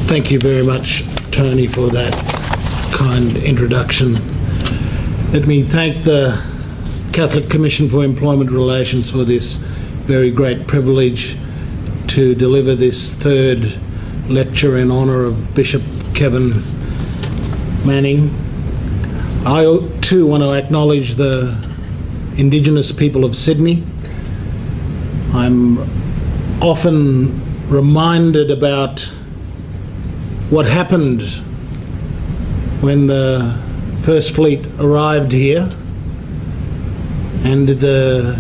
Thank you very much, Tony, for that kind introduction. Let me thank the Catholic Commission for Employment Relations for this very great privilege to deliver this third lecture in honour of Bishop Kevin Manning. I too want to acknowledge the Indigenous people of Sydney. I'm often reminded about what happened when the First Fleet arrived here and the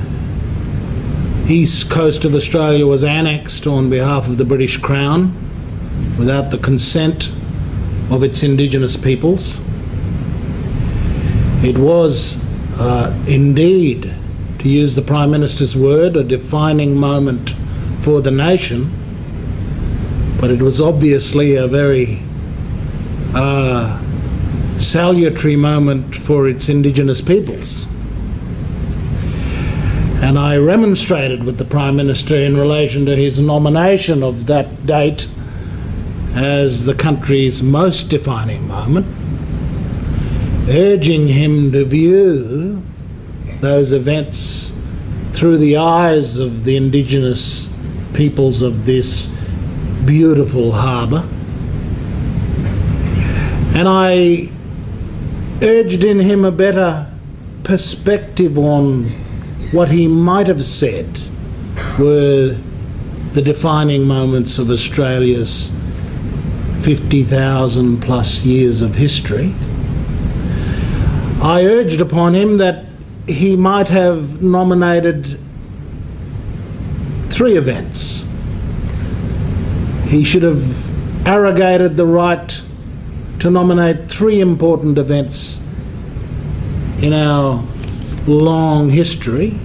east coast of Australia was annexed on behalf of the British Crown without the consent of its Indigenous peoples. It was indeed, to use the Prime Minister's word, a defining moment for the nation, but it was obviously a very salutary moment for its Indigenous peoples. And I remonstrated with the Prime Minister in relation to his nomination of that date as the country's most defining moment, urging him to view those events through the eyes of the Indigenous peoples of this beautiful harbour. And I urged in him a better perspective on what he might have said were the defining moments of Australia's 50,000 plus years of history. I urged upon him that he might have nominated 3 events. He should have arrogated the right to nominate 3 important events in our long history.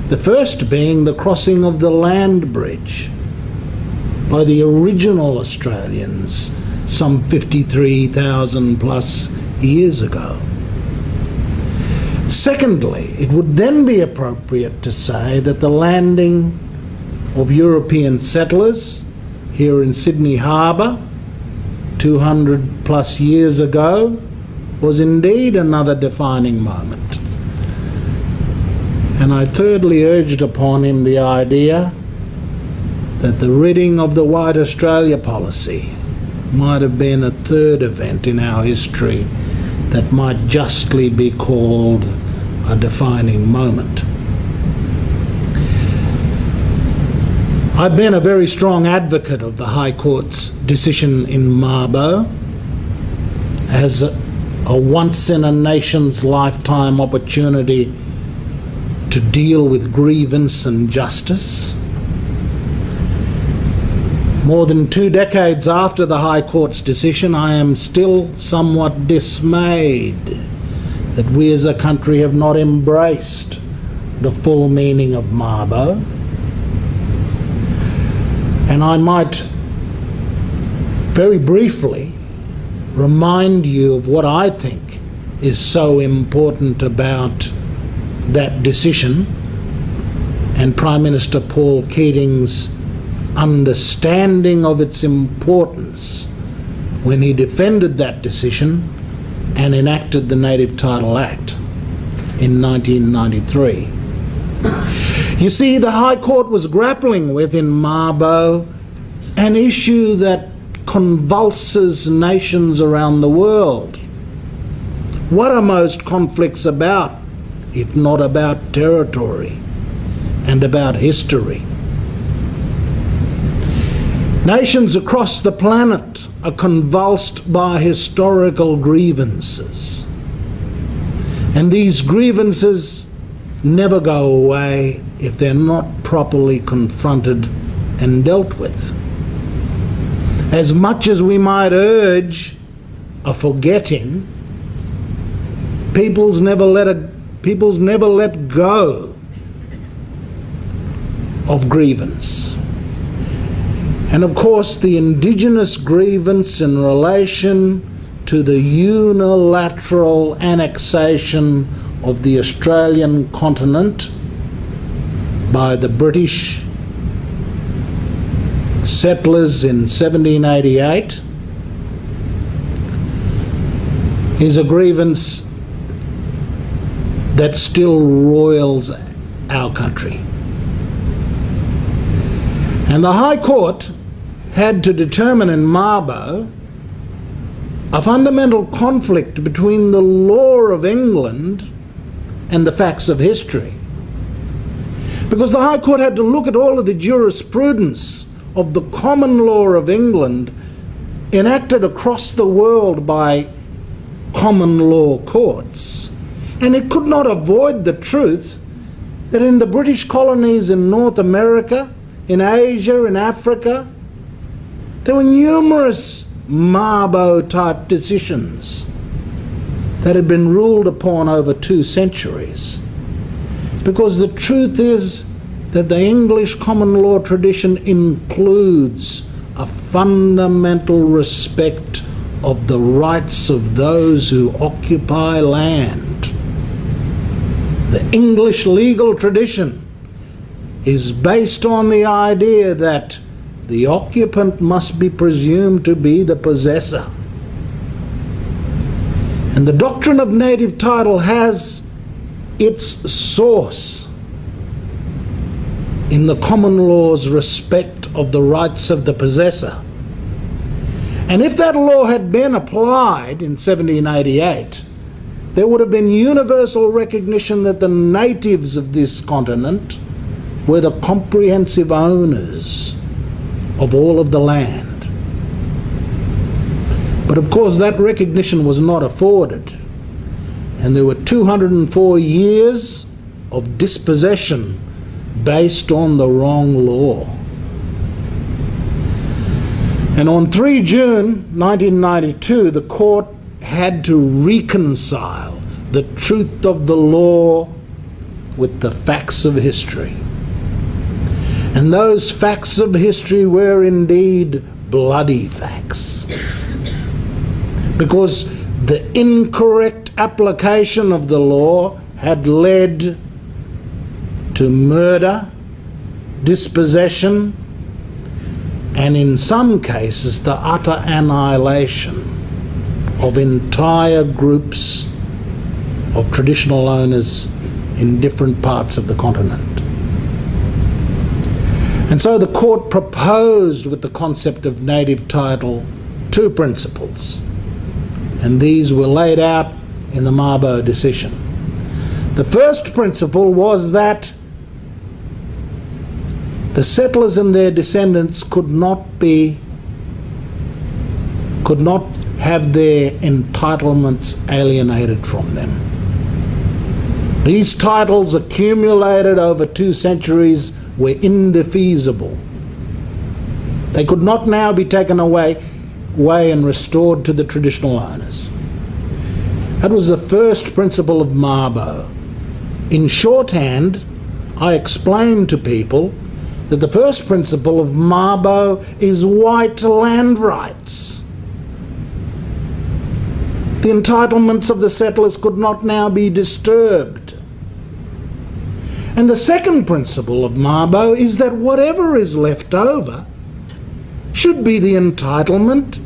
The first being the crossing of the land bridge by the original Australians some 53,000 plus years ago. Secondly, it would then be appropriate to say that the landing of European settlers here in Sydney Harbour 200 plus years ago was indeed another defining moment. And I thirdly urged upon him the idea that the ridding of the White Australia policy might have been a third event in our history that might justly be called a defining moment. I've been a very strong advocate of the High Court's decision in Mabo as a once-in-a-nation's-lifetime opportunity to deal with grievance and justice. More than 2 decades after the High Court's decision, I am still somewhat dismayed that we as a country have not embraced the full meaning of Mabo. And I might very briefly remind you of what I think is so important about that decision and Prime Minister Paul Keating's understanding of its importance when he defended that decision and enacted the Native Title Act in 1993. You see, the High Court was grappling with in Mabo an issue that convulses nations around the world. What are most conflicts about, if not about territory and about history? Nations across the planet are convulsed by historical grievances. And these grievances never go away if they're not properly confronted and dealt with. As much as we might urge a forgetting, peoples never let go of grievance. And of course, the Indigenous grievance in relation to the unilateral annexation of the Australian continent by the British settlers in 1788 is a grievance that still roils our country. And the High Court had to determine in Mabo a fundamental conflict between the law of England and the facts of history. Because the High Court had to look at all of the jurisprudence of the common law of England enacted across the world by common law courts. And it could not avoid the truth that in the British colonies in North America, in Asia, in Africa, there were numerous Mabo-type decisions that had been ruled upon over 2 centuries. Because the truth is that the English common law tradition includes a fundamental respect of the rights of those who occupy land. The English legal tradition is based on the idea that the occupant must be presumed to be the possessor. And the doctrine of native title has its source in the common law's respect of the rights of the possessor. And if that law had been applied in 1788, there would have been universal recognition that the natives of this continent were the comprehensive owners of all of the land. But of course that recognition was not afforded, and there were 204 years of dispossession based on the wrong law. And on 3 June 1992, the court had to reconcile the truth of the law with the facts of history. And those facts of history were indeed bloody facts, because the incorrect application of the law had led to murder, dispossession, and in some cases the utter annihilation of entire groups of traditional owners in different parts of the continent. And so the court proposed with the concept of native title 2 principles, and these were laid out in the Mabo decision. The first principle was that the settlers and their descendants could not have their entitlements alienated from them. These titles accumulated over 2 centuries were indefeasible. They could not now be taken away and restored to the traditional owners. That was the first principle of Mabo. In shorthand, I explained to people that the first principle of Mabo is white land rights. The entitlements of the settlers could not now be disturbed. And the second principle of Mabo is that whatever is left over should be the entitlement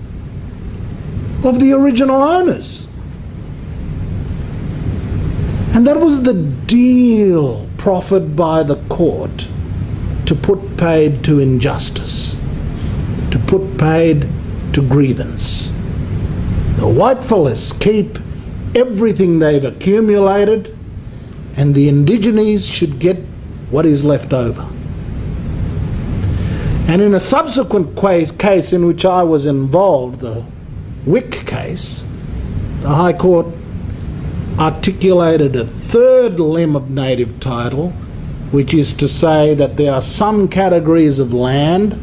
of the original owners. And that was the deal proffered by the court to put paid to injustice, to put paid to grievance. The whitefellas keep everything they've accumulated, and the Indigenous should get what is left over. And in a subsequent case in which I was involved, the Wick case, the High Court articulated a third limb of native title, which is to say that there are some categories of land,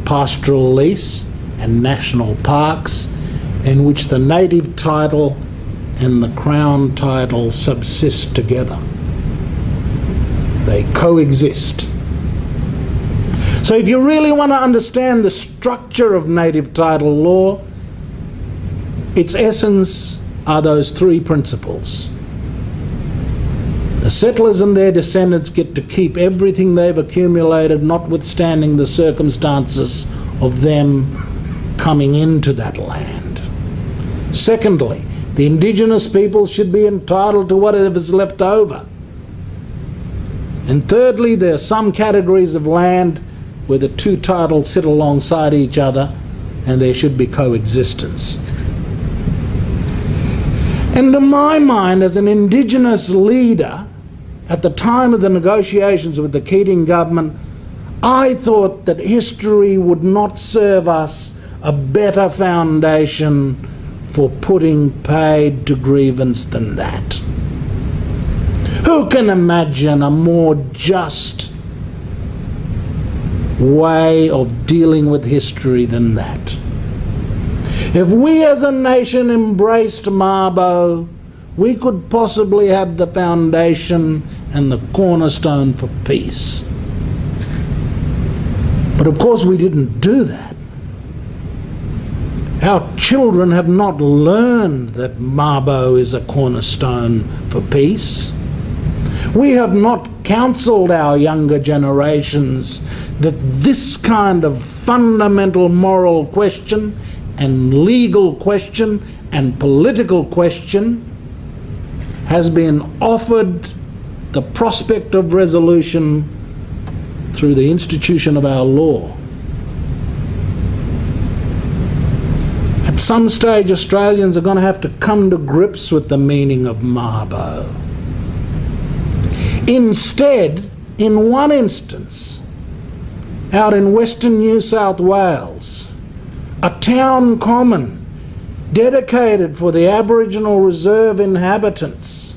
pastoral lease and national parks, in which the native title and the Crown title subsist together. They coexist. So if you really want to understand the structure of native title law, its essence are those 3 principles. The settlers and their descendants get to keep everything they've accumulated, notwithstanding the circumstances of them coming into that land. Secondly, The Indigenous people should be entitled to whatever's left over. And thirdly, there are some categories of land where the two titles sit alongside each other and there should be coexistence. And to my mind, as an Indigenous leader, at the time of the negotiations with the Keating government, I thought that history would not serve us a better foundation for putting paid to grievance than that. Who can imagine a more just way of dealing with history than that? If we as a nation embraced Mabo, we could possibly have the foundation and the cornerstone for peace. But of course we didn't do that. Our children have not learned that Mabo is a cornerstone for peace. We have not counselled our younger generations that this kind of fundamental moral question and legal question and political question has been offered the prospect of resolution through the institution of our law. At some stage, Australians are going to have to come to grips with the meaning of Mabo. Instead, in one instance, out in Western New South Wales, a town common dedicated for the Aboriginal Reserve inhabitants,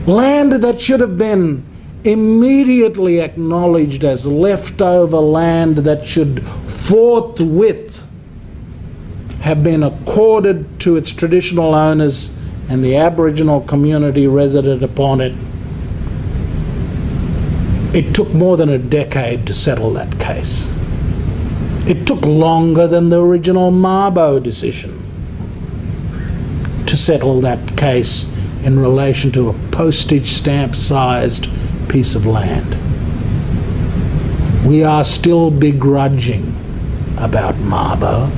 land that should have been immediately acknowledged as leftover land that should forthwith have been accorded to its traditional owners and the Aboriginal community resident upon it. It took more than a decade to settle that case. It took longer than the original Mabo decision to settle that case in relation to a postage stamp-sized piece of land. We are still begrudging about Mabo,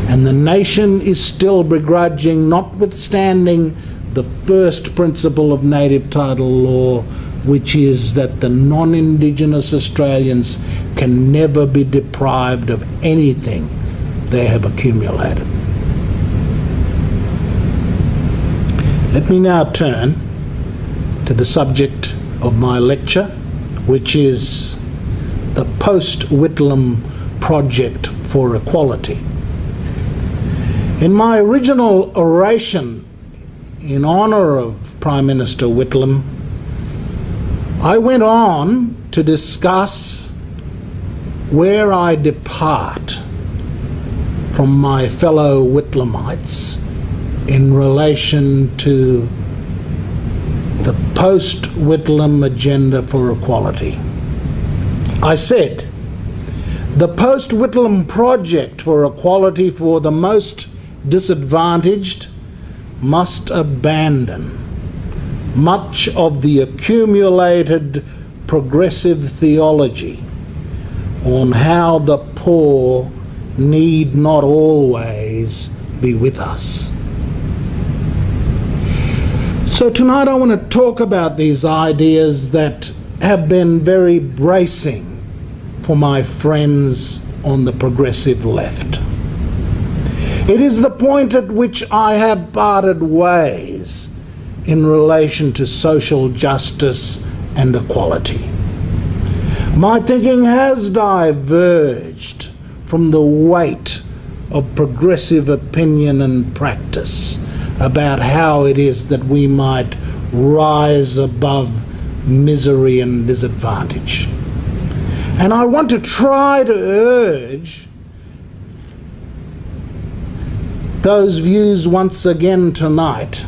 and the nation is still begrudging, notwithstanding the first principle of native title law, which is that the non-Indigenous Australians can never be deprived of anything they have accumulated. Let me now turn to the subject of my lecture, which is the post-Whitlam project for equality. In my original oration in honour of Prime Minister Whitlam, I went on to discuss where I depart from my fellow Whitlamites in relation to the post-Whitlam agenda for equality. I said, the post-Whitlam project for equality for the most disadvantaged must abandon much of the accumulated progressive theology on how the poor need not always be with us. So tonight I want to talk about these ideas that have been very bracing for my friends on the progressive left. It is the point at which I have parted ways in relation to social justice and equality. My thinking has diverged from the weight of progressive opinion and practice about how it is that we might rise above misery and disadvantage. And I want to try to urge those views once again tonight,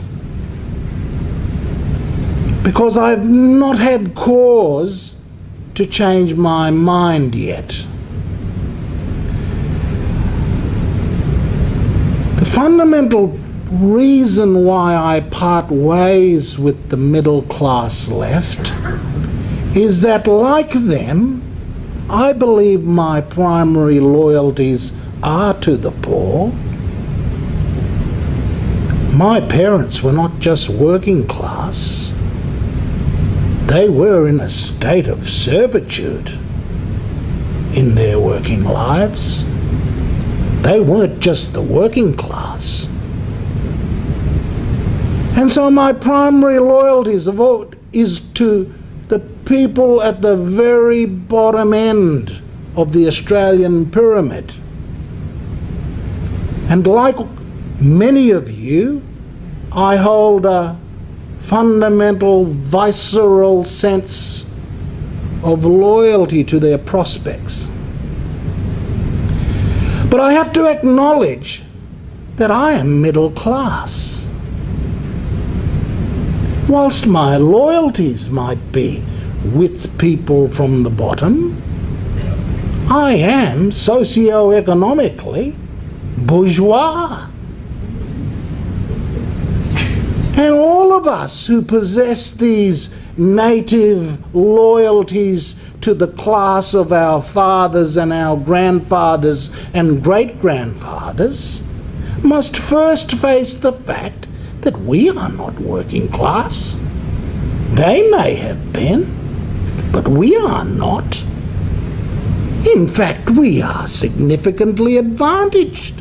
because I've not had cause to change my mind yet. The fundamental reason why I part ways with the middle class left is that, like them, I believe my primary loyalties are to the poor. My parents were not just working class, they were in a state of servitude in their working lives. They weren't just the working class. And so my primary loyalties is to the people at the very bottom end of the Australian pyramid. And like many of you, I hold a fundamental, visceral sense of loyalty to their prospects. But I have to acknowledge that I am middle class. Whilst my loyalties might be with people from the bottom, I am socio-economically bourgeois. And all of us who possess these native loyalties to the class of our fathers and our grandfathers and great-grandfathers must first face the fact that we are not working class. They may have been, but we are not. In fact, we are significantly advantaged.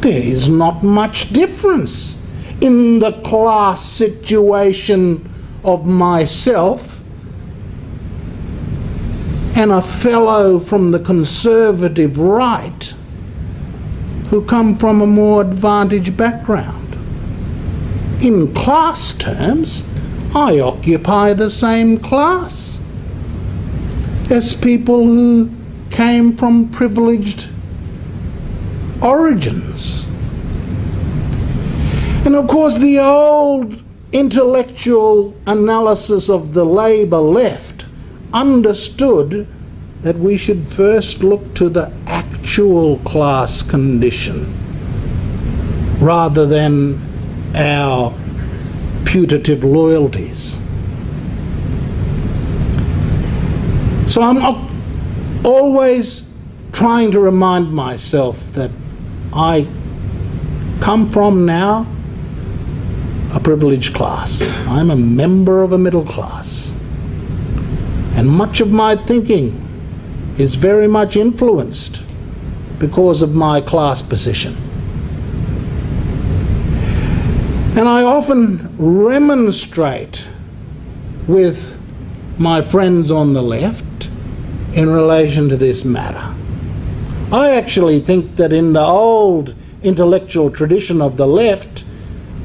There is not much difference in the class situation of myself and a fellow from the conservative right who come from a more advantaged background. In class terms, I occupy the same class as people who came from privileged origins. And of course, the old intellectual analysis of the Labor left understood that we should first look to the actual class condition rather than our putative loyalties. So I'm always trying to remind myself that I come from now a privileged class. I'm a member of a middle class. And much of my thinking is very much influenced because of my class position. And I often remonstrate with my friends on the left in relation to this matter. I actually think that in the old intellectual tradition of the left,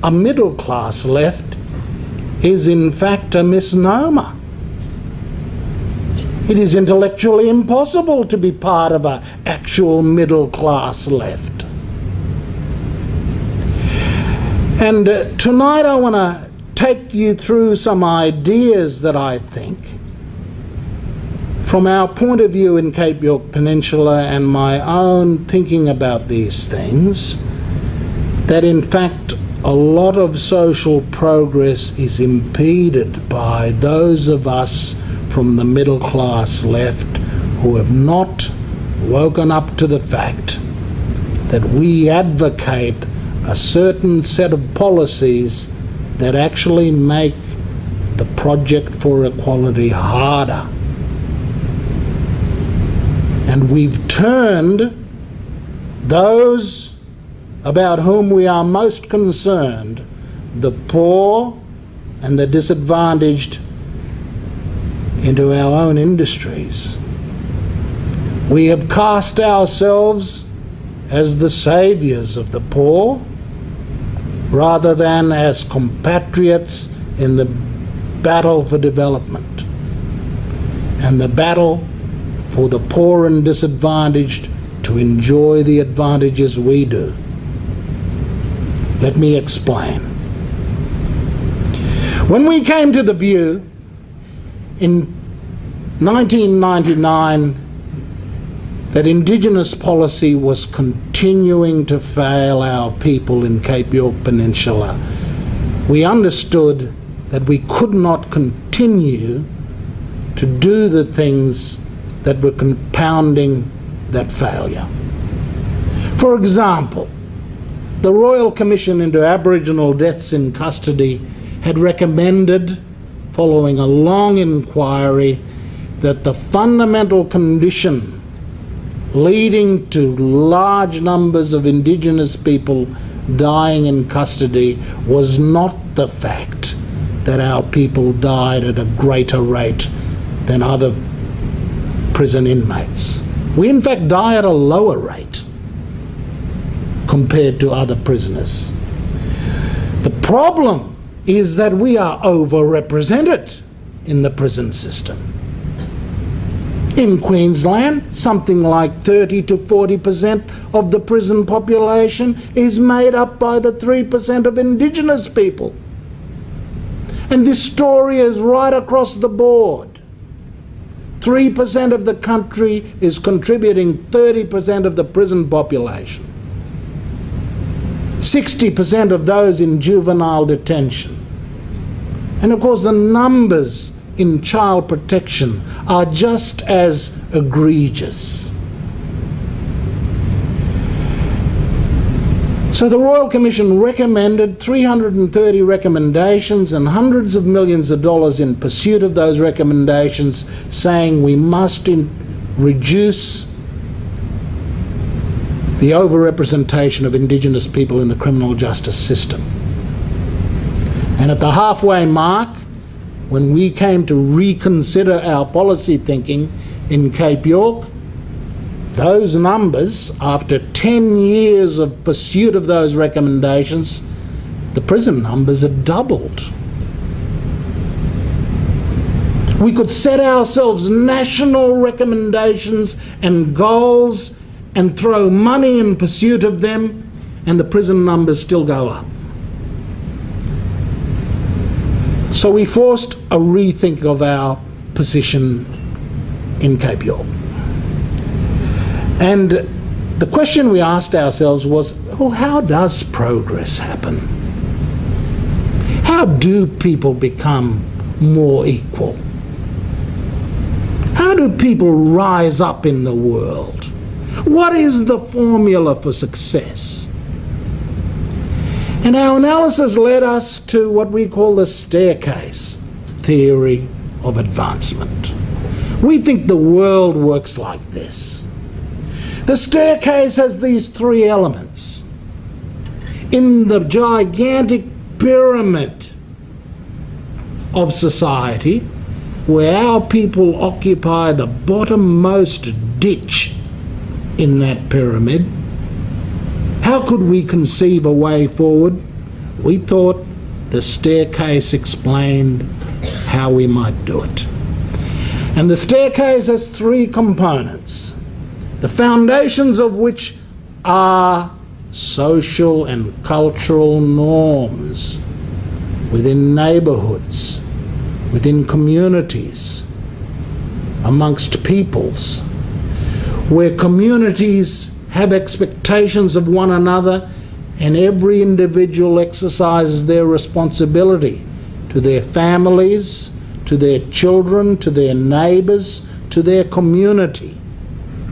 a middle class left is in fact a misnomer. It is intellectually impossible to be part of an actual middle class left. And tonight I want to take you through some ideas that I think, from our point of view in Cape York Peninsula and my own thinking about these things, that in fact a lot of social progress is impeded by those of us from the middle class left who have not woken up to the fact that we advocate a certain set of policies that actually make the project for equality harder. And we've turned those about whom we are most concerned, the poor and the disadvantaged, into our own industries. We have cast ourselves as the saviours of the poor rather than as compatriots in the battle for development and the battle for the poor and disadvantaged to enjoy the advantages we do. Let me explain. When we came to the view in 1999 that Indigenous policy was continuing to fail our people in Cape York Peninsula, we understood that we could not continue to do the things that were compounding that failure. For example, The Royal Commission into Aboriginal Deaths in Custody had recommended, following a long inquiry, that the fundamental condition leading to large numbers of Indigenous people dying in custody was not the fact that our people died at a greater rate than other prison inmates. We in fact die at a lower rate compared to other prisoners. The problem is that we are overrepresented in the prison system. In Queensland, something like 30 to 40% of the prison population is made up by the 3% of Indigenous people. And this story is right across the board. 3% of the country is contributing 30% of the prison population. 60% of those in juvenile detention. And of course the numbers in child protection are just as egregious. So the Royal Commission recommended 330 recommendations and hundreds of millions of dollars in pursuit of those recommendations, saying we must reduce the overrepresentation of Indigenous people in the criminal justice system. And at the halfway mark, when we came to reconsider our policy thinking in Cape York, those numbers, after 10 years of pursuit of those recommendations, the prison numbers had doubled. We could set ourselves national recommendations and goals and throw money in pursuit of them, and the prison numbers still go up. So we forced a rethink of our position in Cape York. And the question we asked ourselves was, well, how does progress happen? How do people become more equal? How do people rise up in the world? What is the formula for success? And our analysis led us to what we call the staircase theory of advancement. We think the world works like this. The staircase has these three elements. In the gigantic pyramid of society, where our people occupy the bottommost ditch in that pyramid, how could we conceive a way forward? We thought the staircase explained how we might do it. And the staircase has three components, the foundations of which are social and cultural norms within neighbourhoods, within communities, amongst peoples, where communities have expectations of one another and every individual exercises their responsibility to their families, to their children, to their neighbours, to their community.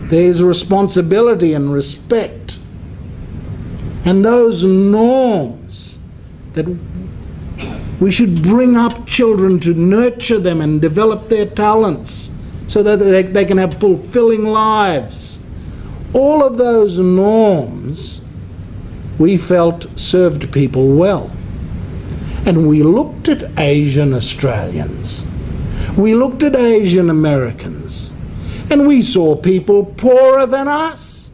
There's responsibility and respect. And those norms that we should bring up children to nurture them and develop their talents so that they can have fulfilling lives. All of those norms we felt served people well. And we looked at Asian Australians, we looked at Asian Americans, and we saw people poorer than us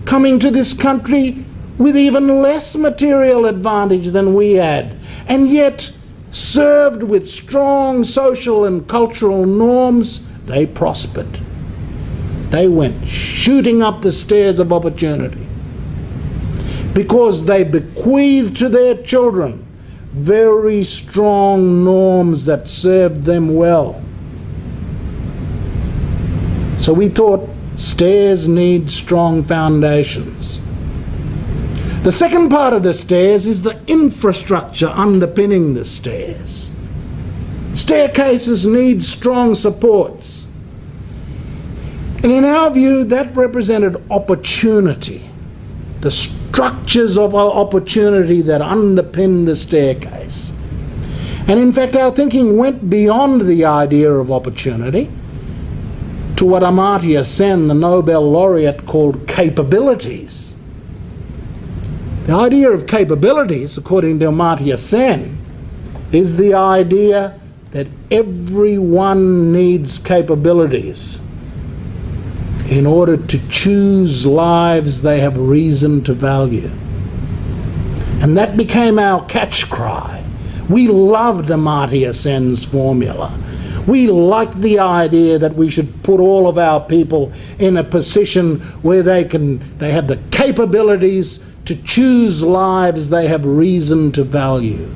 coming to this country with even less material advantage than we had, and yet served with strong social and cultural norms, they prospered. They went shooting up the stairs of opportunity because they bequeathed to their children very strong norms that served them well. So we thought stairs need strong foundations. The second part of the stairs is the infrastructure underpinning the stairs. Staircases need strong supports. And in our view, that represented opportunity. the structures of our opportunity that underpin the staircase. And in fact, our thinking went beyond the idea of opportunity to what Amartya Sen, the Nobel laureate, called capabilities. The idea of capabilities, according to Amartya Sen, is the idea that everyone needs capabilities in order to choose lives they have reason to value. And that became our catch cry. We loved Amartya Sen's formula. We liked the idea that we should put all of our people in a position where they have the capabilities to choose lives they have reason to value.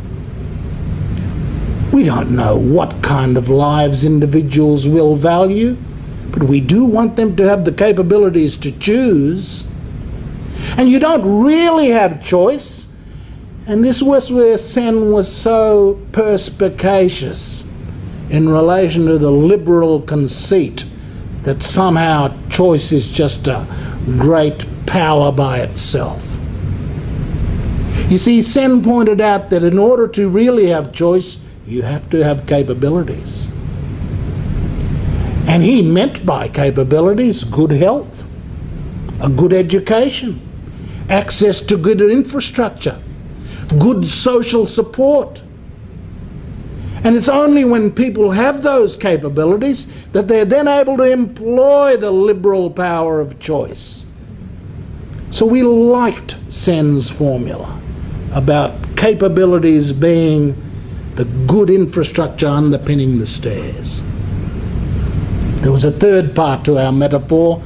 We don't know what kind of lives individuals will value, but we do want them to have the capabilities to choose. And you don't really have choice. And this was where Sen was so perspicacious in relation to the liberal conceit that somehow choice is just a great power by itself. You see, Sen pointed out that in order to really have choice, you have to have capabilities. And he meant by capabilities good health, a good education, access to good infrastructure, good social support. And it's only when people have those capabilities that they're then able to employ the liberal power of choice. So we liked Sen's formula about capabilities being the good infrastructure underpinning the stairs. There was a third part to our metaphor,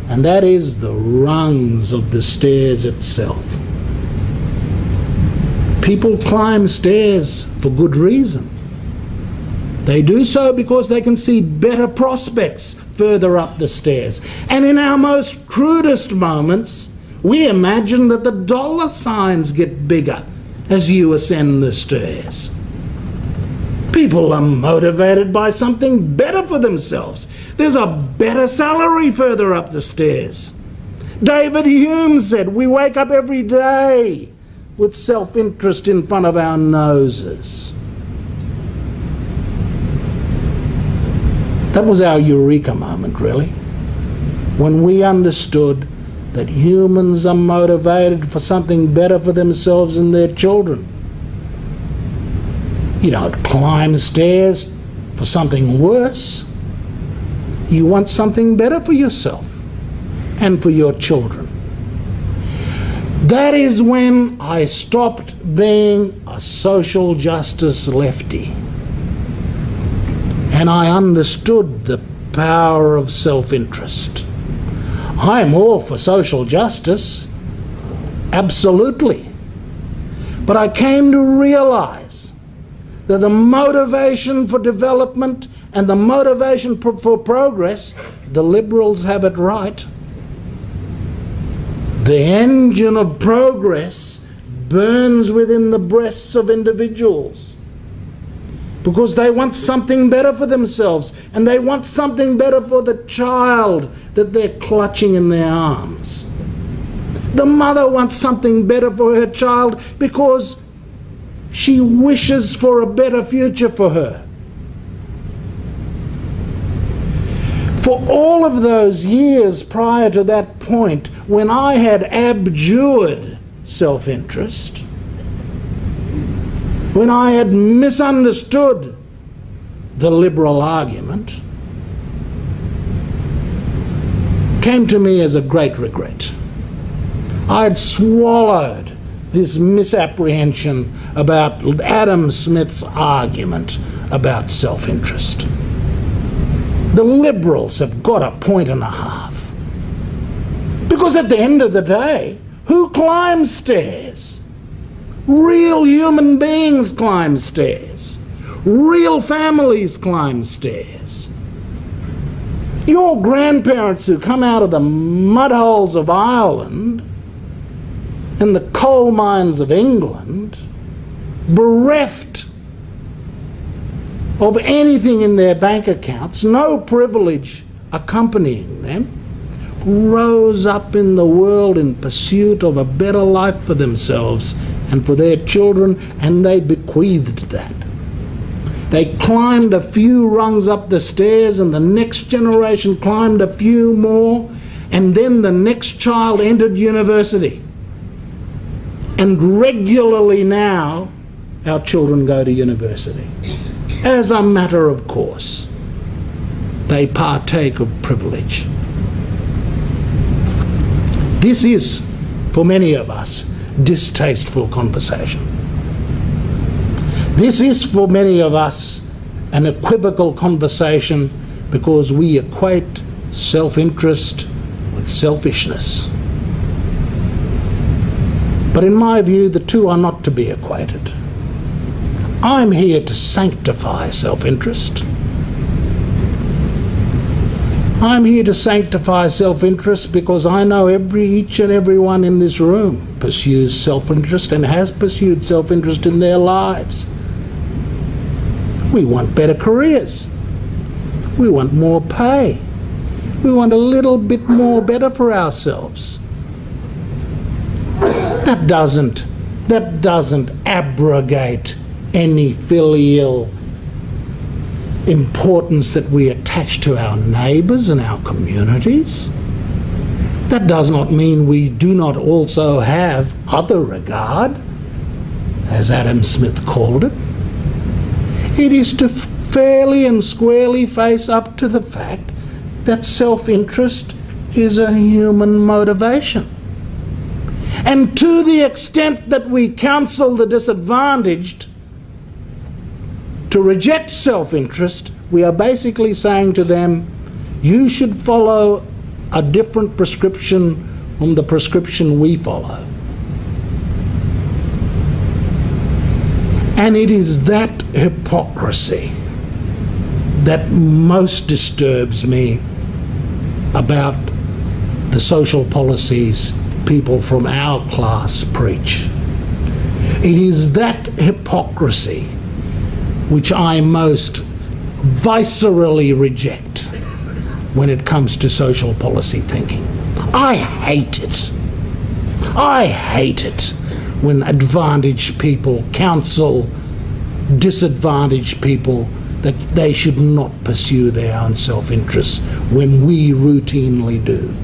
and that is the rungs of the stairs itself. People climb stairs for good reason. They do so because they can see better prospects further up the stairs. And in our most crudest moments, we imagine that the dollar signs get bigger as you ascend the stairs. People are motivated by something better for themselves. There's a better salary further up the stairs. David Hume said, we wake up every day with self-interest in front of our noses. That was our eureka moment, really, when we understood that humans are motivated for something better for themselves and their children. You don't climb stairs for something worse. You want something better for yourself and for your children. That is when I stopped being a social justice lefty. And I understood the power of self-interest. I'm all for social justice, absolutely. But I came to realize that the motivation for development and the motivation for progress, the Liberals have it right. The engine of progress burns within the breasts of individuals because they want something better for themselves, and they want something better for the child that they're clutching in their arms. The mother wants something better for her child because she wishes for a better future for her. For all of those years prior to that point, when I had abjured self-interest, when I had misunderstood the liberal argument, came to me as a great regret. I had swallowed this misapprehension about Adam Smith's argument about self-interest. The Liberals have got a point and a half. Because at the end of the day, who climbs stairs? Real human beings climb stairs. Real families climb stairs. Your grandparents who come out of the mud holes of Ireland and the coal mines of England, bereft of anything in their bank accounts, no privilege accompanying them, rose up in the world in pursuit of a better life for themselves and for their children, and they bequeathed that. They climbed a few rungs up the stairs, and the next generation climbed a few more, and then the next child entered university. And regularly now, our children go to university. As a matter of course, they partake of privilege. This is, for many of us, distasteful conversation. This is, for many of us, an equivocal conversation because we equate self-interest with selfishness. But in my view, the two are not to be equated. I'm here to sanctify self-interest. I'm here to sanctify self-interest because I know each and every one in this room pursues self-interest and has pursued self-interest in their lives. We want better careers. We want more pay. We want a little bit more better for ourselves. That doesn't abrogate any filial importance that we attach to our neighbours and our communities. That does not mean we do not also have other regard, as Adam Smith called it. It is to fairly and squarely face up to the fact that self-interest is a human motivation. And to the extent that we counsel the disadvantaged to reject self-interest, we are basically saying to them, you should follow a different prescription from the prescription we follow. And it is that hypocrisy that most disturbs me about the social policies people from our class preach. It is that hypocrisy which I most viscerally reject when it comes to social policy thinking. I hate it. I hate it when advantaged people counsel disadvantaged people that they should not pursue their own self-interests when we routinely do.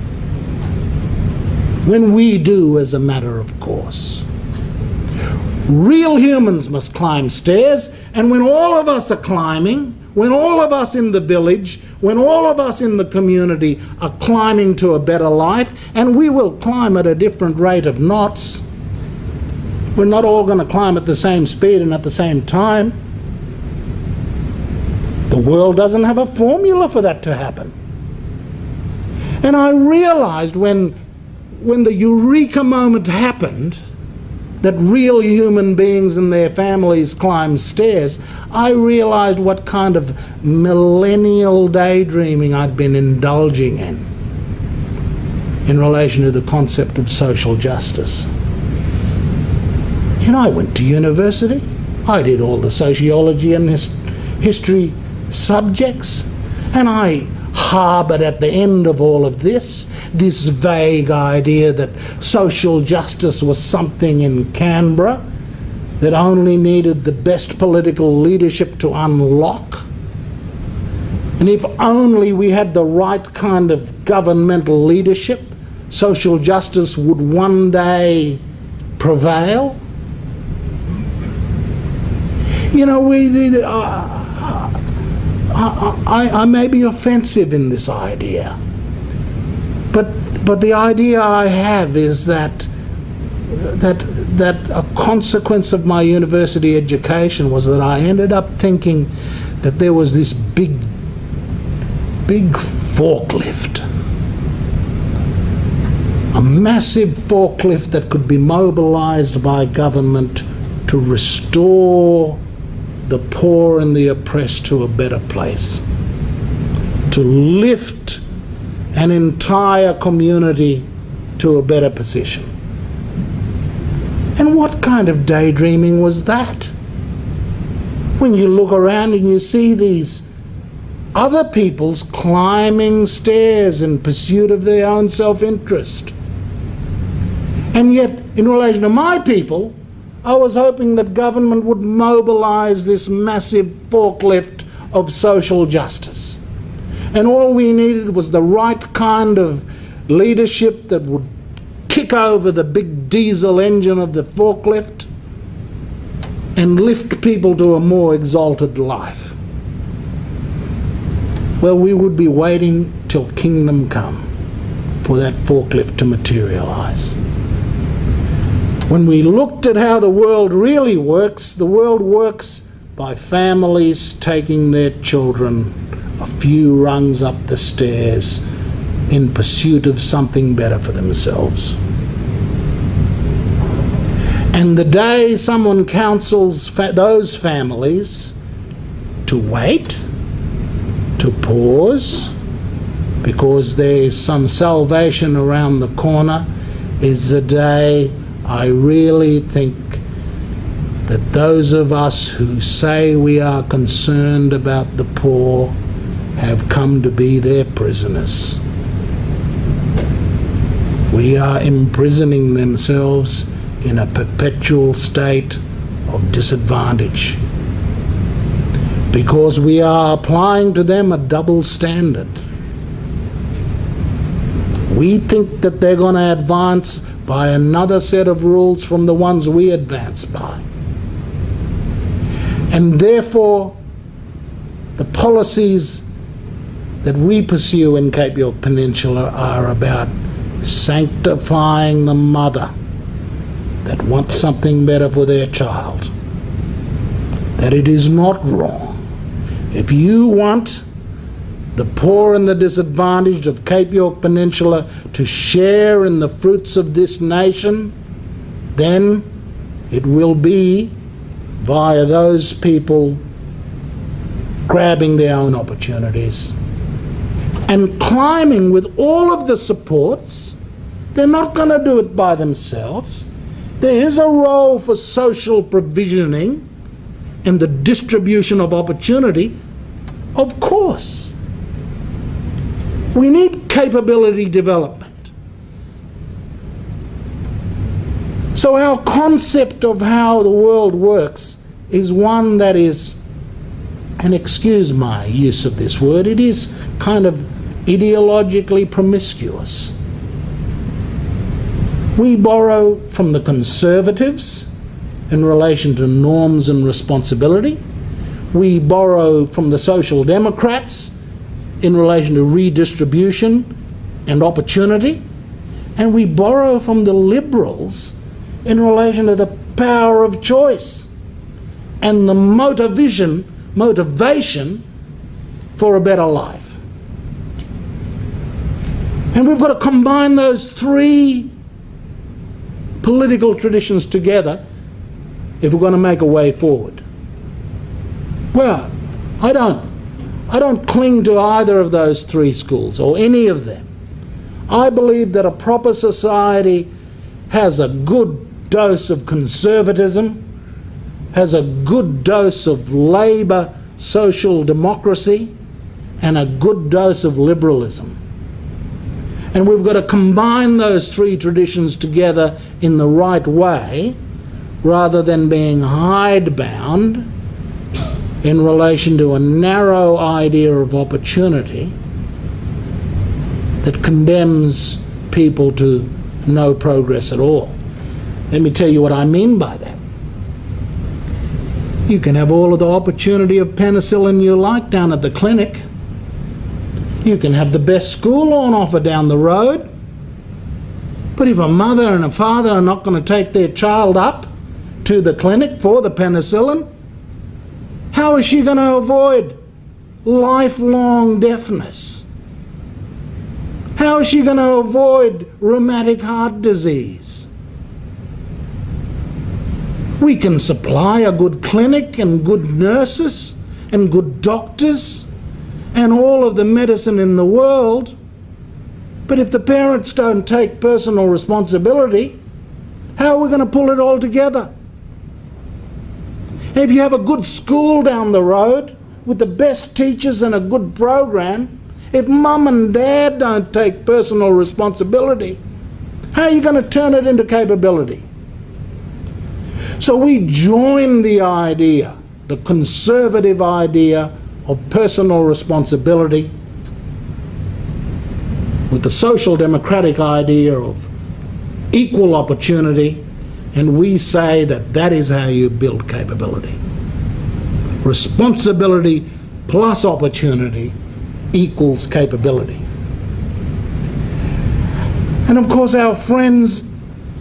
When we do as a matter of course. Real humans must climb stairs, and when all of us are climbing, when all of us in the village, when all of us in the community are climbing to a better life, and we will climb at a different rate of knots, we're not all going to climb at the same speed and at the same time. The world doesn't have a formula for that to happen. And I realised when the eureka moment happened, that real human beings and their families climb stairs, I realised what kind of millennial daydreaming I'd been indulging in relation to the concept of social justice. You know, I went to university. I did all the sociology and history subjects, and I harboured at the end of all of this vague idea that social justice was something in Canberra that only needed the best political leadership to unlock. And if only we had the right kind of governmental leadership, social justice would one day prevail. You know, I may be offensive in this idea, but the idea I have is that a consequence of my university education was that I ended up thinking that there was this big forklift, a massive forklift that could be mobilised by government to restore the poor and the oppressed to a better place, to lift an entire community to a better position. And what kind of daydreaming was that? When you look around and you see these other people's climbing stairs in pursuit of their own self-interest. And yet, in relation to my people, I was hoping that government would mobilise this massive forklift of social justice. And all we needed was the right kind of leadership that would kick over the big diesel engine of the forklift and lift people to a more exalted life. Well, we would be waiting till kingdom come for that forklift to materialise. When we looked at how the world really works, the world works by families taking their children a few rungs up the stairs in pursuit of something better for themselves. And the day someone counsels those families to wait, to pause, because there is some salvation around the corner, is the day I really think that those of us who say we are concerned about the poor have come to be their prisoners. We are imprisoning themselves in a perpetual state of disadvantage because we are applying to them a double standard. We think that they're going to advance by another set of rules from the ones we advance by. And therefore, the policies that we pursue in Cape York Peninsula are about sanctifying the mother that wants something better for their child. That it is not wrong. If you want the poor and the disadvantaged of Cape York Peninsula to share in the fruits of this nation, then it will be via those people grabbing their own opportunities and climbing with all of the supports. They're not going to do it by themselves. There is a role for social provisioning and the distribution of opportunity, of course. We need capability development. So our concept of how the world works is one that is, and excuse my use of this word, it is kind of ideologically promiscuous. We borrow from the conservatives in relation to norms and responsibility. We borrow from the social democrats in relation to redistribution and opportunity. And we borrow from the liberals in relation to the power of choice and the motivation for a better life. And we've got to combine those three political traditions together if we're going to make a way forward. Well, I don't cling to either of those three schools or any of them. I believe that a proper society has a good dose of conservatism, has a good dose of Labour social democracy, and a good dose of liberalism. And we've got to combine those three traditions together in the right way, rather than being hidebound in relation to a narrow idea of opportunity that condemns people to no progress at all. Let me tell you what I mean by that. You can have all of the opportunity of penicillin you like down at the clinic. You can have the best school on offer down the road. But if a mother and a father are not going to take their child up to the clinic for the penicillin, how is she going to avoid lifelong deafness? How is she going to avoid rheumatic heart disease? We can supply a good clinic and good nurses and good doctors and all of the medicine in the world, but if the parents don't take personal responsibility, how are we going to pull it all together? If you have a good school down the road with the best teachers and a good program, if mum and dad don't take personal responsibility, how are you going to turn it into capability? So we join the idea, the conservative idea of personal responsibility, with the social democratic idea of equal opportunity, and we say that that is how you build capability. Responsibility plus opportunity equals capability. And of course our friends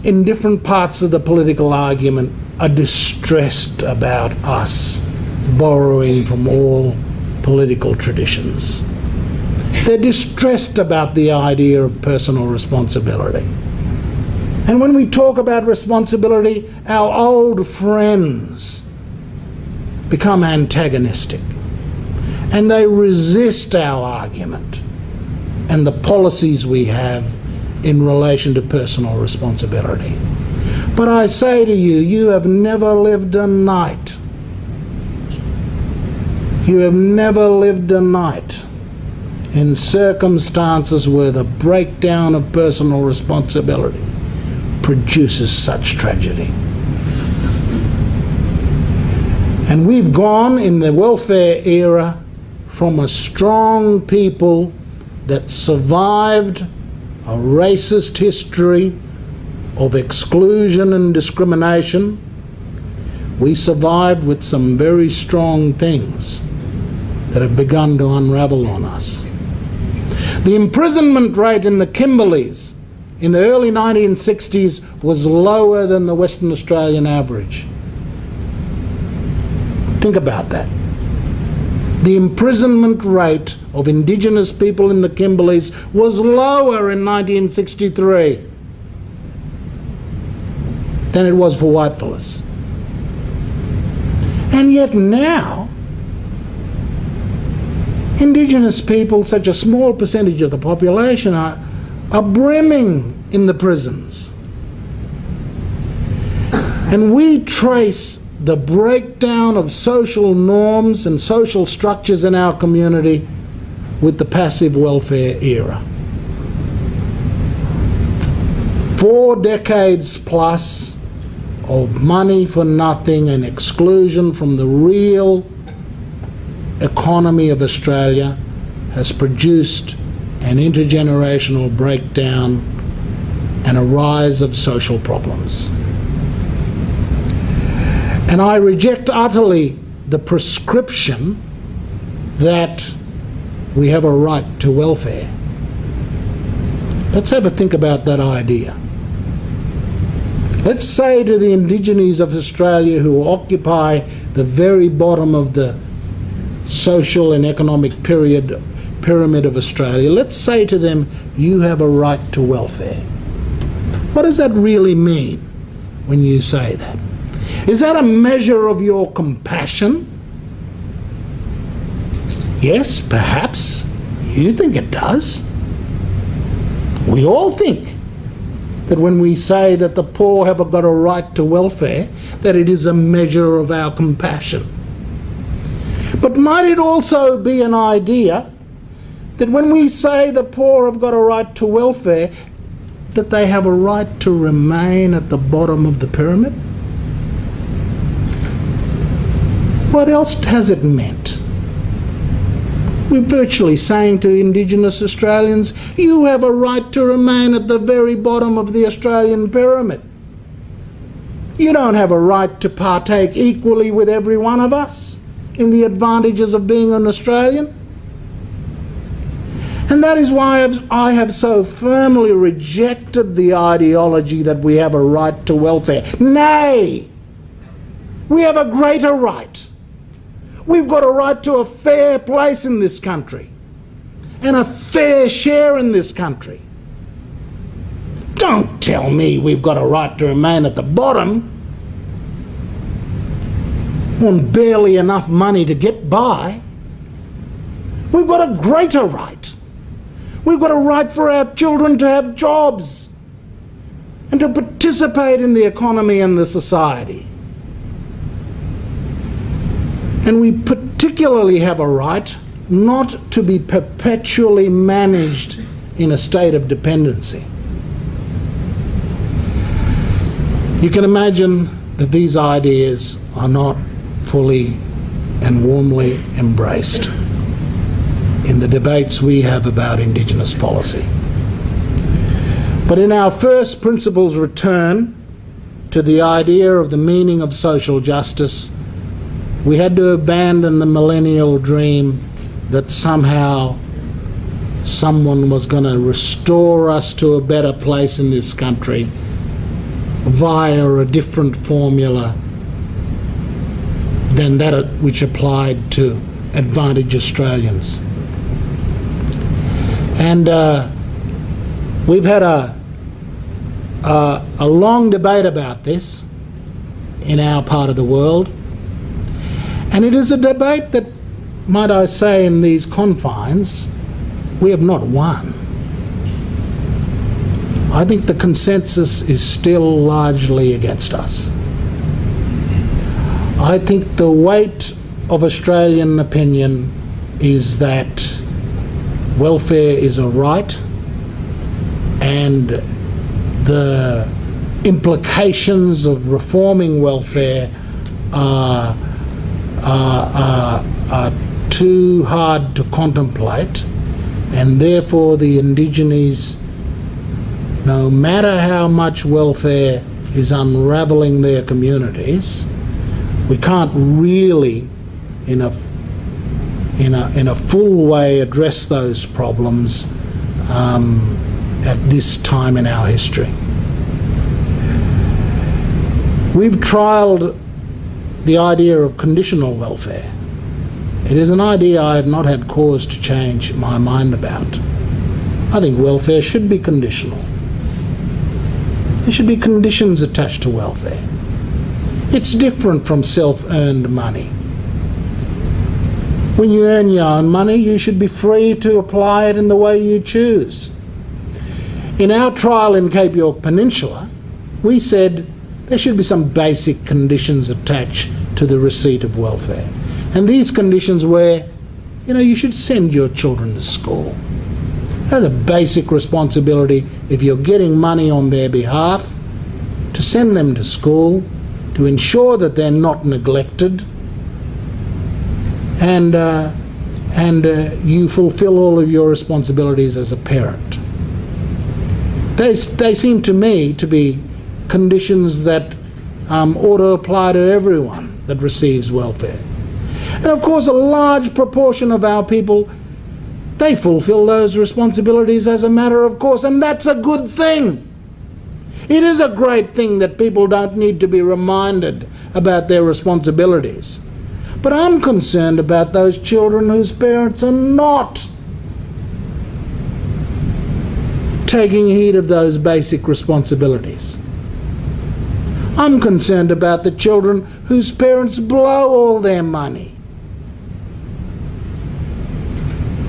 in different parts of the political argument are distressed about us borrowing from all political traditions. They're distressed about the idea of personal responsibility. And when we talk about responsibility, our old friends become antagonistic, and they resist our argument and the policies we have in relation to personal responsibility. But I say to you, you have never lived a night. You have never lived a night in circumstances where the breakdown of personal responsibility produces such tragedy. And we've gone in the welfare era from a strong people that survived a racist history of exclusion and discrimination. We survived with some very strong things that have begun to unravel on us. The imprisonment rate in the Kimberleys in the early 1960s was lower than the Western Australian average. Think about that. The imprisonment rate of Indigenous people in the Kimberleys was lower in 1963 than it was for whitefellas. And yet now, Indigenous people, such a small percentage of the population, are brimming in the prisons. And we trace the breakdown of social norms and social structures in our community with the passive welfare era. 4 decades plus of money for nothing and exclusion from the real economy of Australia has produced an intergenerational breakdown and a rise of social problems. And I reject utterly the prescription that we have a right to welfare. Let's have a think about that idea. Let's say to the Indigenes of Australia who occupy the very bottom of the social and economic pyramid of Australia, let's say to them, you have a right to welfare. What does that really mean when you say that? Is that a measure of your compassion? Yes, perhaps. You think it does. We all think that when we say that the poor have got a right to welfare, that it is a measure of our compassion. But might it also be an idea that when we say the poor have got a right to welfare, that they have a right to remain at the bottom of the pyramid? What else has it meant? We're virtually saying to Indigenous Australians, you have a right to remain at the very bottom of the Australian pyramid. You don't have a right to partake equally with every one of us in the advantages of being an Australian. And that is why I have so firmly rejected the ideology that we have a right to welfare. Nay, we have a greater right. We've got a right to a fair place in this country and a fair share in this country. Don't tell me we've got a right to remain at the bottom on barely enough money to get by. We've got a greater right. We've got a right for our children to have jobs and to participate in the economy and the society. And we particularly have a right not to be perpetually managed in a state of dependency. You can imagine that these ideas are not fully and warmly embraced in the debates we have about Indigenous policy. But in our first principles return to the idea of the meaning of social justice, we had to abandon the millennial dream that somehow someone was going to restore us to a better place in this country via a different formula than that which applied to advantaged Australians. And we've had a long debate about this in our part of the world, and it is a debate that, might I say, in these confines, we have not won. I think the consensus is still largely against us. I think the weight of Australian opinion is that welfare is a right, and the implications of reforming welfare are too hard to contemplate, and therefore the Indigenous, no matter how much welfare is unravelling their communities, we can't really in a full way address those problems at this time in our history. We've trialled the idea of conditional welfare. It is an idea I have not had cause to change my mind about. I think welfare should be conditional. There should be conditions attached to welfare. It's different from self-earned money. When you earn your own money, you should be free to apply it in the way you choose. In our trial in Cape York Peninsula, we said there should be some basic conditions attached to the receipt of welfare. And these conditions were, you should send your children to school. That's a basic responsibility if you're getting money on their behalf, to send them to school, to ensure that they're not neglected, and you fulfill all of your responsibilities as a parent. They seem to me to be conditions that ought to apply to everyone that receives welfare. And of course, a large proportion of our people, they fulfill those responsibilities as a matter of course, and that's a good thing. It is a great thing that people don't need to be reminded about their responsibilities. But I'm concerned about those children whose parents are not taking heed of those basic responsibilities. I'm concerned about the children whose parents blow all their money.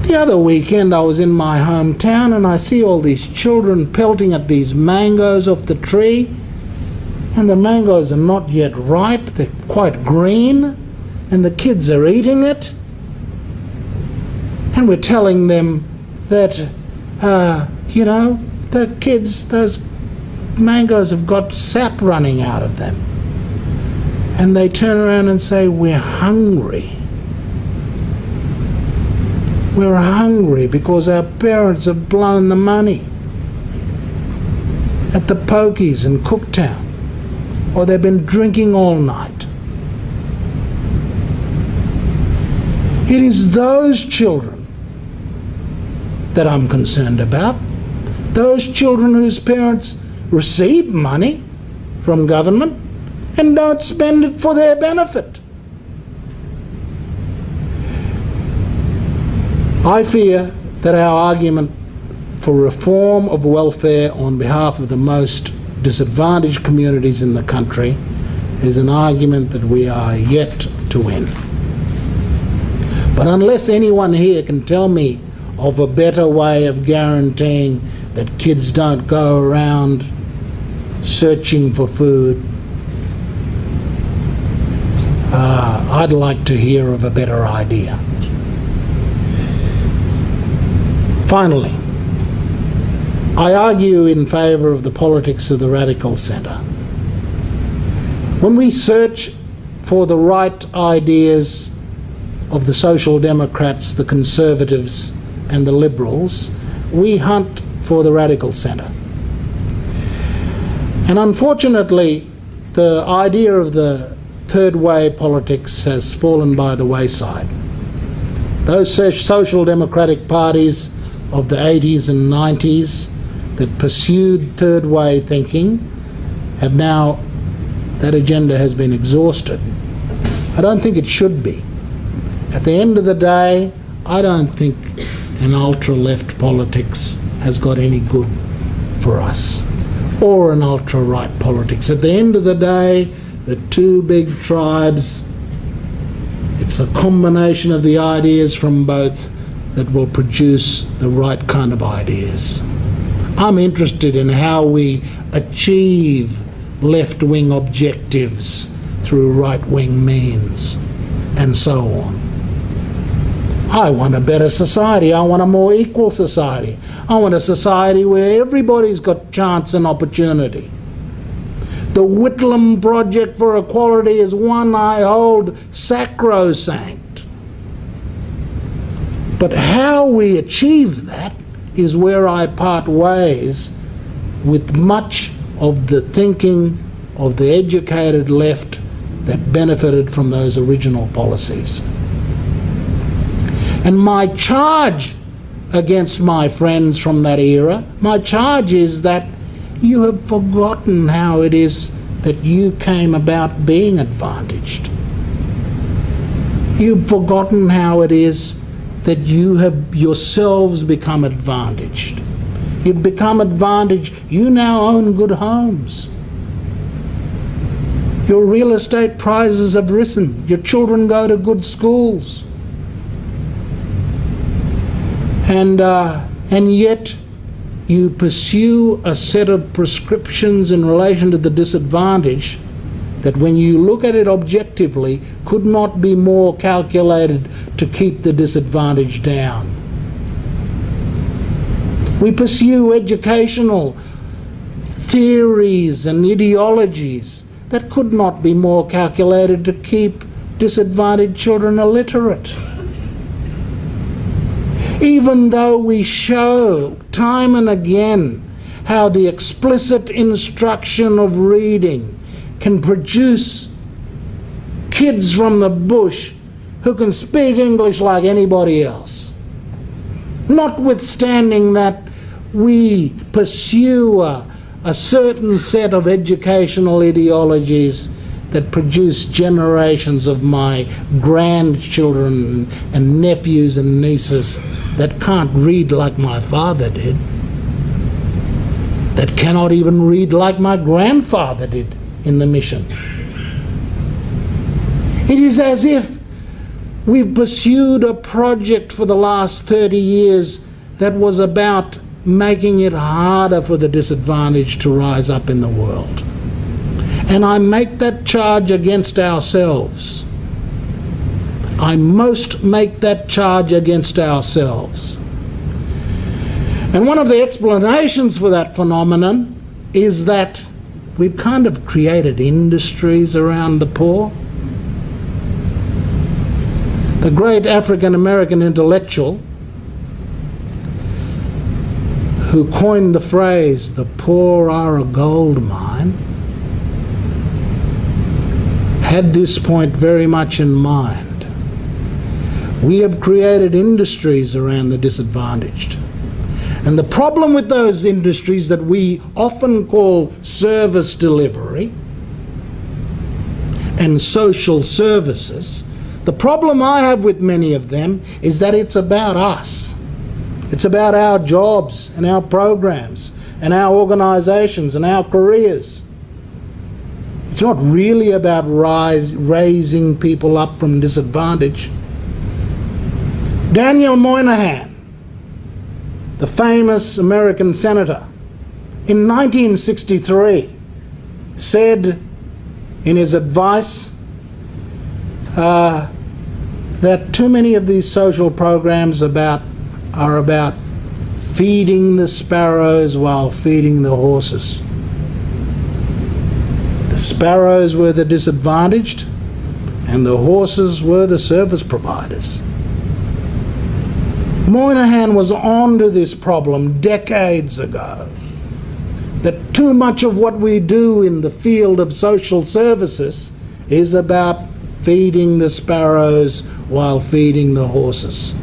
The other weekend I was in my hometown and I see all these children pelting at these mangoes off the tree, and the mangoes are not yet ripe, they're quite green, and the kids are eating it, and we're telling them that, the kids, those mangoes have got sap running out of them. And they turn around and say, we're hungry. We're hungry because our parents have blown the money at the pokies in Cooktown, or they've been drinking all night. It is those children that I'm concerned about, those children whose parents receive money from government and don't spend it for their benefit. I fear that our argument for reform of welfare on behalf of the most disadvantaged communities in the country is an argument that we are yet to win. But unless anyone here can tell me of a better way of guaranteeing that kids don't go around searching for food, I'd like to hear of a better idea. Finally, I argue in favour of the politics of the radical centre. When we search for the right ideas of the Social Democrats, the Conservatives and the Liberals, we hunt for the radical centre. And unfortunately, the idea of the third way politics has fallen by the wayside. Those social democratic parties of the 80s and 90s that pursued third way thinking have now, that agenda has been exhausted. I don't think it should be. At the end of the day, I don't think an ultra-left politics has got any good for us, or an ultra-right politics. At the end of the day, the two big tribes, it's a combination of the ideas from both that will produce the right kind of ideas. I'm interested in how we achieve left-wing objectives through right-wing means, and so on. I want a better society. I want a more equal society. I want a society where everybody's got chance and opportunity. The Whitlam Project for Equality is one I hold sacrosanct. But how we achieve that is where I part ways with much of the thinking of the educated left that benefited from those original policies. And my charge against my friends from that era, my charge is that you have forgotten how it is that you came about being advantaged. You've forgotten how it is that you have yourselves become advantaged. You've become advantaged. You now own good homes. Your real estate prices have risen. Your children go to good schools. And yet you pursue a set of prescriptions in relation to the disadvantage that, when you look at it objectively, could not be more calculated to keep the disadvantage down. We pursue educational theories and ideologies that could not be more calculated to keep disadvantaged children illiterate. Even though we show time and again how the explicit instruction of reading can produce kids from the bush who can speak English like anybody else, notwithstanding that we pursue a certain set of educational ideologies that produce generations of my grandchildren and nephews and nieces that can't read like my father did, that cannot even read like my grandfather did in the mission. It is as if we've pursued a project for the last 30 years that was about making it harder for the disadvantaged to rise up in the world. And I make that charge against ourselves. I most make that charge against ourselves. And one of the explanations for that phenomenon is that we've kind of created industries around the poor. The great African-American intellectual who coined the phrase, "the poor are a gold mine," had this point very much in mind. We have created industries around the disadvantaged. And the problem with those industries that we often call service delivery and social services, the problem I have with many of them is that it's about us. It's about our jobs and our programs and our organisations and our careers. It's not really about raising people up from disadvantage. Daniel Moynihan, the famous American senator, in 1963 said in his advice that too many of these social programs are about feeding the sparrows while feeding the horses. The sparrows were the disadvantaged, and the horses were the service providers. Moynihan was onto this problem decades ago, that too much of what we do in the field of social services is about feeding the sparrows while feeding the horses.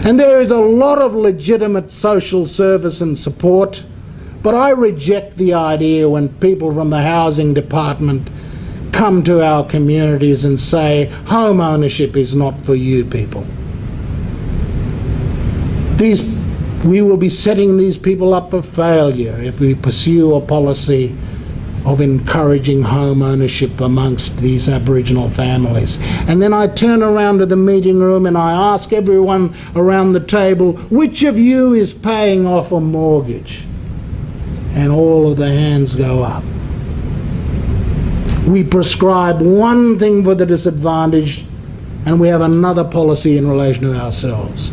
And there is a lot of legitimate social service and support, but I reject the idea when people from the housing department come to our communities and say, home ownership is not for you people. We will be setting these people up for failure if we pursue a policy of encouraging home ownership amongst these Aboriginal families. And then I turn around to the meeting room and I ask everyone around the table, which of you is paying off a mortgage? And all of the hands go up. We prescribe one thing for the disadvantaged and we have another policy in relation to ourselves.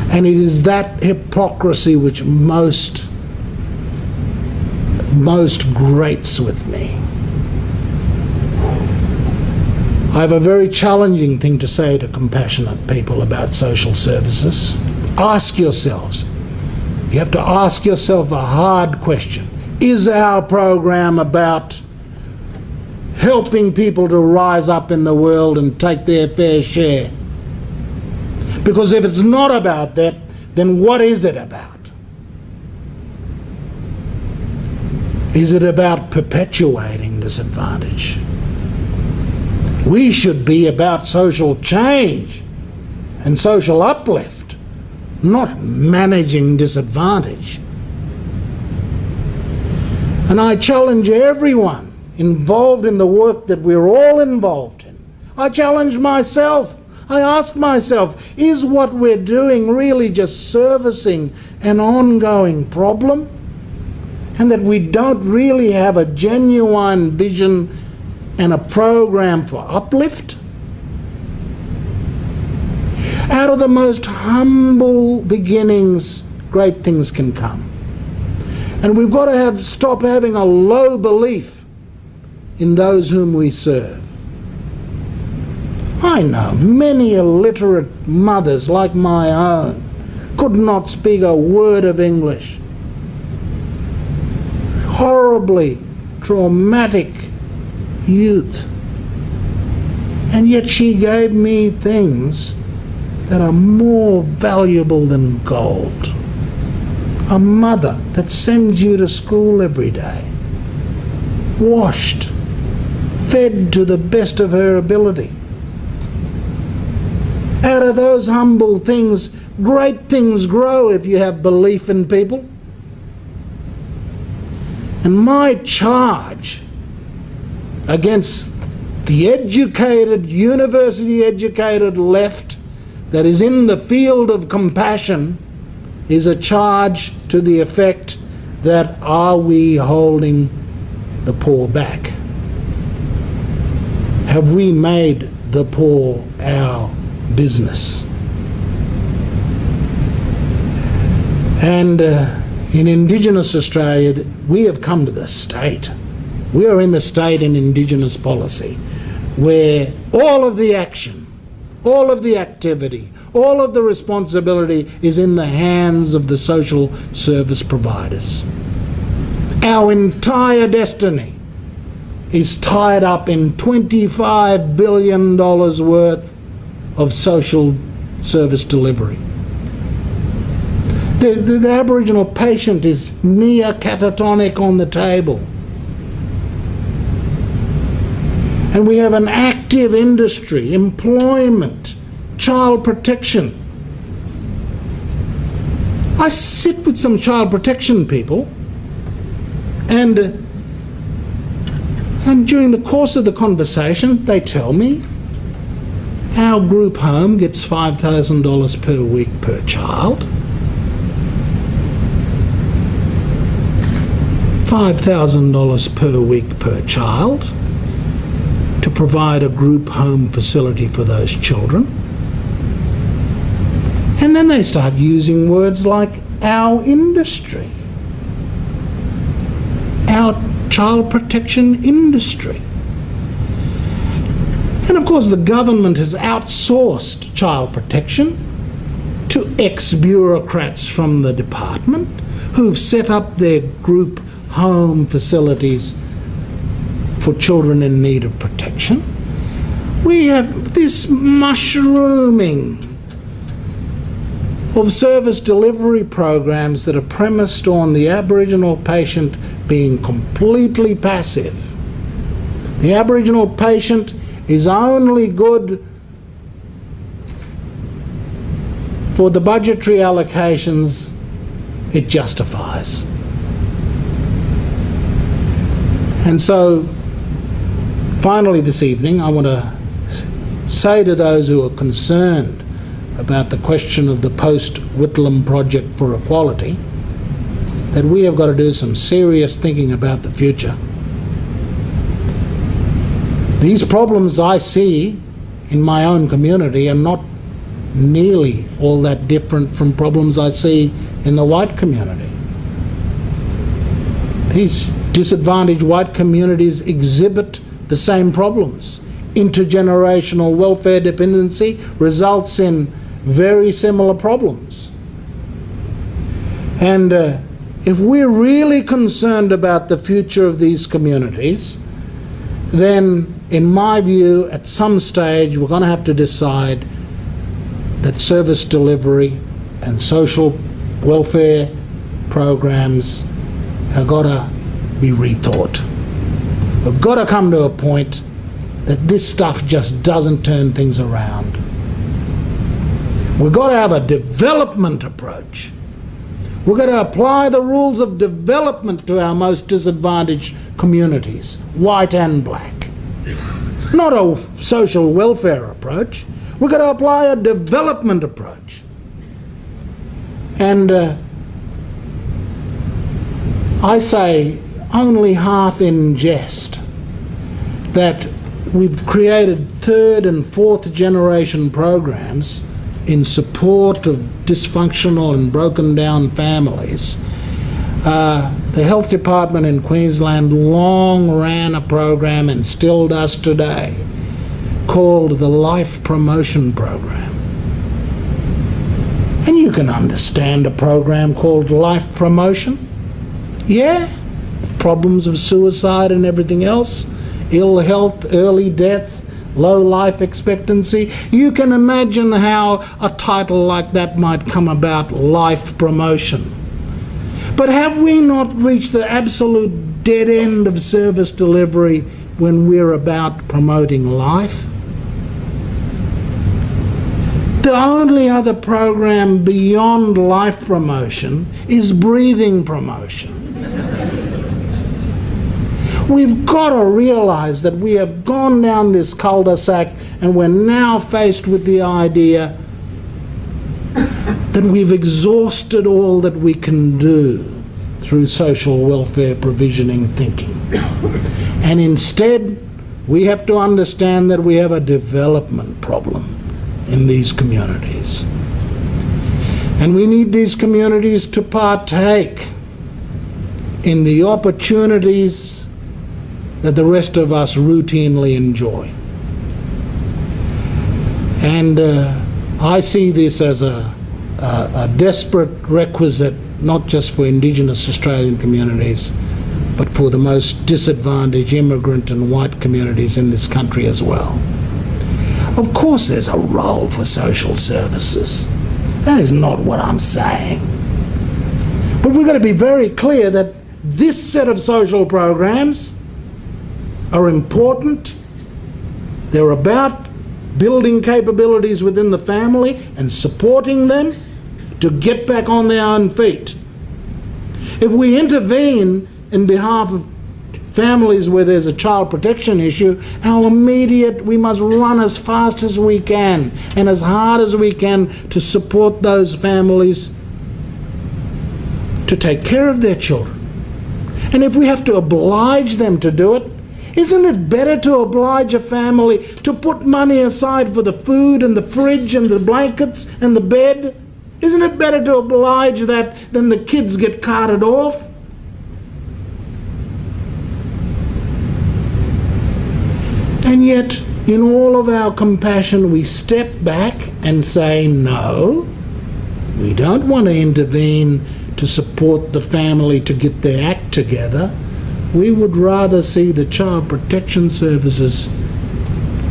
And it is that hypocrisy which most grates with me. I have a very challenging thing to say to compassionate people about social services. Ask yourselves, you have to ask yourself a hard question. Is our program about helping people to rise up in the world and take their fair share? Because if it's not about that, then what is it about? Is it about perpetuating disadvantage? We should be about social change and social uplift, not managing disadvantage. And I challenge everyone involved in the work that we're all involved in. I challenge myself. I ask myself, is what we're doing really just servicing an ongoing problem? And that we don't really have a genuine vision and a program for uplift? Out of the most humble beginnings, great things can come. And we've got to stop having a low belief in those whom we serve. I know many illiterate mothers like my own could not speak a word of English. Horribly traumatic youth. And yet she gave me things that are more valuable than gold. A mother that sends you to school every day, washed, fed to the best of her ability. Out of those humble things, great things grow if you have belief in people. And my charge against the educated, university-educated left that is in the field of compassion is a charge to the effect that, are we holding the poor back? Have we made the poor our business? And in Indigenous Australia, we have come to the state. We are in the state in Indigenous policy where all of the action, all of the activity, all of the responsibility is in the hands of the social service providers. Our entire destiny is tied up in $25 billion worth of social service delivery. The Aboriginal patient is near catatonic on the table. And we have an active industry, employment, child protection. I sit with some child protection people and during the course of the conversation they tell me our group home gets $5,000 per week per child. $5,000 per week per child. to provide a group home facility for those children. And then they start using words like our industry, our child protection industry. And of course the government has outsourced child protection to ex-bureaucrats from the department who've set up their group home facilities for children in need of protection. We have this mushrooming of service delivery programs that are premised on the Aboriginal patient being completely passive. The Aboriginal patient is only good for the budgetary allocations it justifies. And so, finally this evening, I want to say to those who are concerned about the question of the post-Whitlam project for equality that we have got to do some serious thinking about the future. These problems I see in my own community are not nearly all that different from problems I see in the white community. These disadvantaged white communities exhibit the same problems. Intergenerational welfare dependency results in very similar problems. And if we're really concerned about the future of these communities, then in my view, at some stage, we're going to have to decide that service delivery and social welfare programs have got to be rethought. We've got to come to a point that this stuff just doesn't turn things around. We've got to have a development approach. We've got to apply the rules of development to our most disadvantaged communities, white and black. Not a social welfare approach. We've got to apply a development approach. And I say only half in jest that we've created third and fourth generation programs in support of dysfunctional and broken down families. The Health Department in Queensland long ran a program and still does today called the Life Promotion Program. And you can understand a program called Life Promotion. Yeah, problems of suicide and everything else, ill health, early death, low life expectancy. You can imagine how a title like that might come about, Life Promotion. But have we not reached the absolute dead end of service delivery when we're about promoting life? The only other program beyond life promotion is breathing promotion. We've got to realise that we have gone down this cul-de-sac and we're now faced with the idea that we've exhausted all that we can do through social welfare provisioning thinking. And instead, we have to understand that we have a development problem in these communities. And we need these communities to partake in the opportunities that the rest of us routinely enjoy. And I see this as a desperate requisite, not just for Indigenous Australian communities, but for the most disadvantaged immigrant and white communities in this country as well. Of course there's a role for social services. That is not what I'm saying. But we've got to be very clear that this set of social programs are important. They're about building capabilities within the family and supporting them to get back on their own feet. If we intervene in behalf of families where there's a child protection issue, we must run as fast as we can and as hard as we can to support those families to take care of their children. And if we have to oblige them to do it, Isn't it better to oblige a family to put money aside for the food and the fridge and the blankets and the bed? Isn't it better to oblige that than the kids get carted off? And yet, in all of our compassion, we step back and say, no, we don't want to intervene to support the family to get their act together. We would rather see the Child Protection Services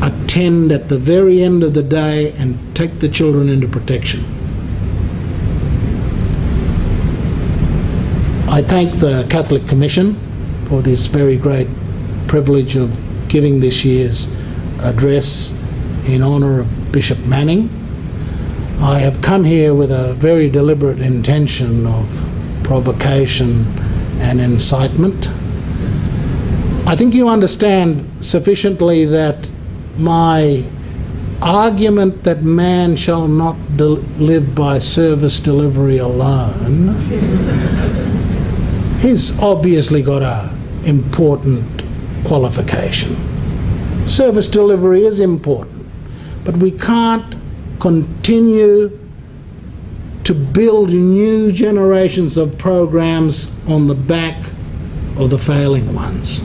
attend at the very end of the day and take the children into protection. I thank the Catholic Commission for this very great privilege of giving this year's address in honour of Bishop Manning. I have come here with a very deliberate intention of provocation and incitement. I think you understand sufficiently that my argument that man shall not live by service delivery alone has obviously got an important qualification. Service delivery is important, but we can't continue to build new generations of programs on the back of the failing ones.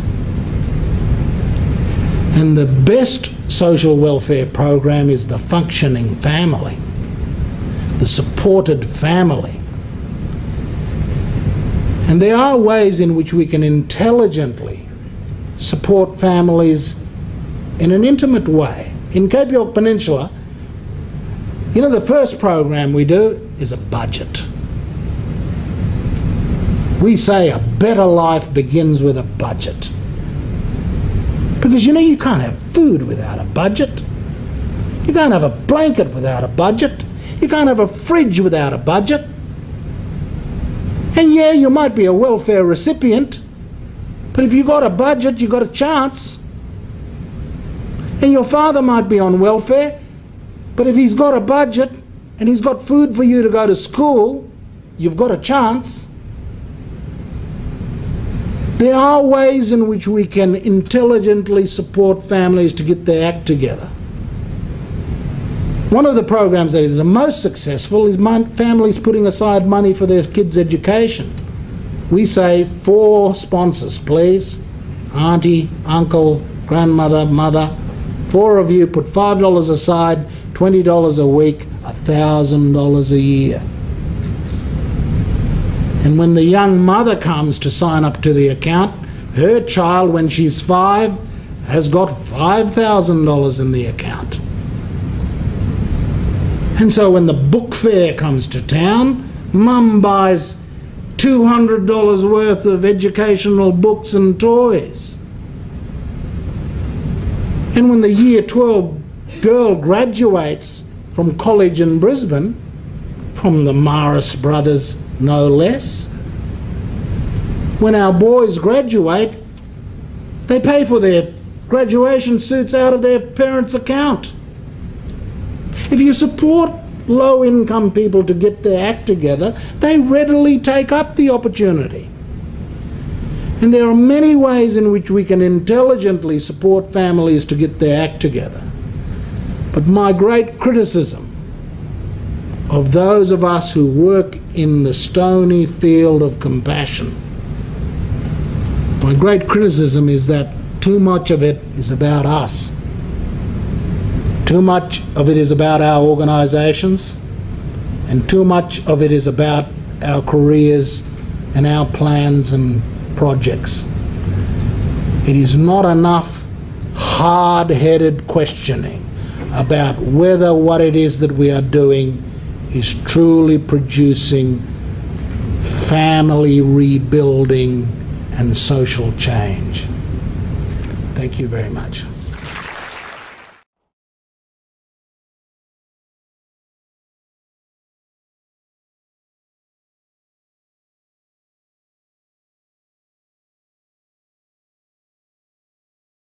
And the best social welfare program is the functioning family, the supported family. And there are ways in which we can intelligently support families in an intimate way. In Cape York Peninsula, you know, the first program we do is a budget. We say a better life begins with a budget. Because, you know, you can't have food without a budget. You can't have a blanket without a budget. You can't have a fridge without a budget. And yeah, you might be a welfare recipient, but if you got a budget, you got a chance. And your father might be on welfare, but if he's got a budget and he's got food for you to go to school, you've got a chance. There are ways in which we can intelligently support families to get their act together. One of the programs that is the most successful is families putting aside money for their kids' education. We say 4 sponsors, please. Auntie, uncle, grandmother, mother. 4 of you put $5 aside, $20 a week, $1,000 a year. And when the young mother comes to sign up to the account, her child, when she's 5, has got $5,000 in the account. And so when the book fair comes to town, mum buys $200 worth of educational books and toys. And when the year 12 girl graduates from college in Brisbane, from the Maris brothers no less, when our boys graduate, they pay for their graduation suits out of their parents' account. If you support low-income people to get their act together, they readily take up the opportunity. And there are many ways in which we can intelligently support families to get their act together. But my great criticism of those of us who work in the stony field of compassion, my great criticism is that too much of it is about us. Too much of it is about our organisations, and too much of it is about our careers and our plans and projects. It is not enough hard-headed questioning about whether what it is that we are doing is truly producing family rebuilding and social change. Thank you very much.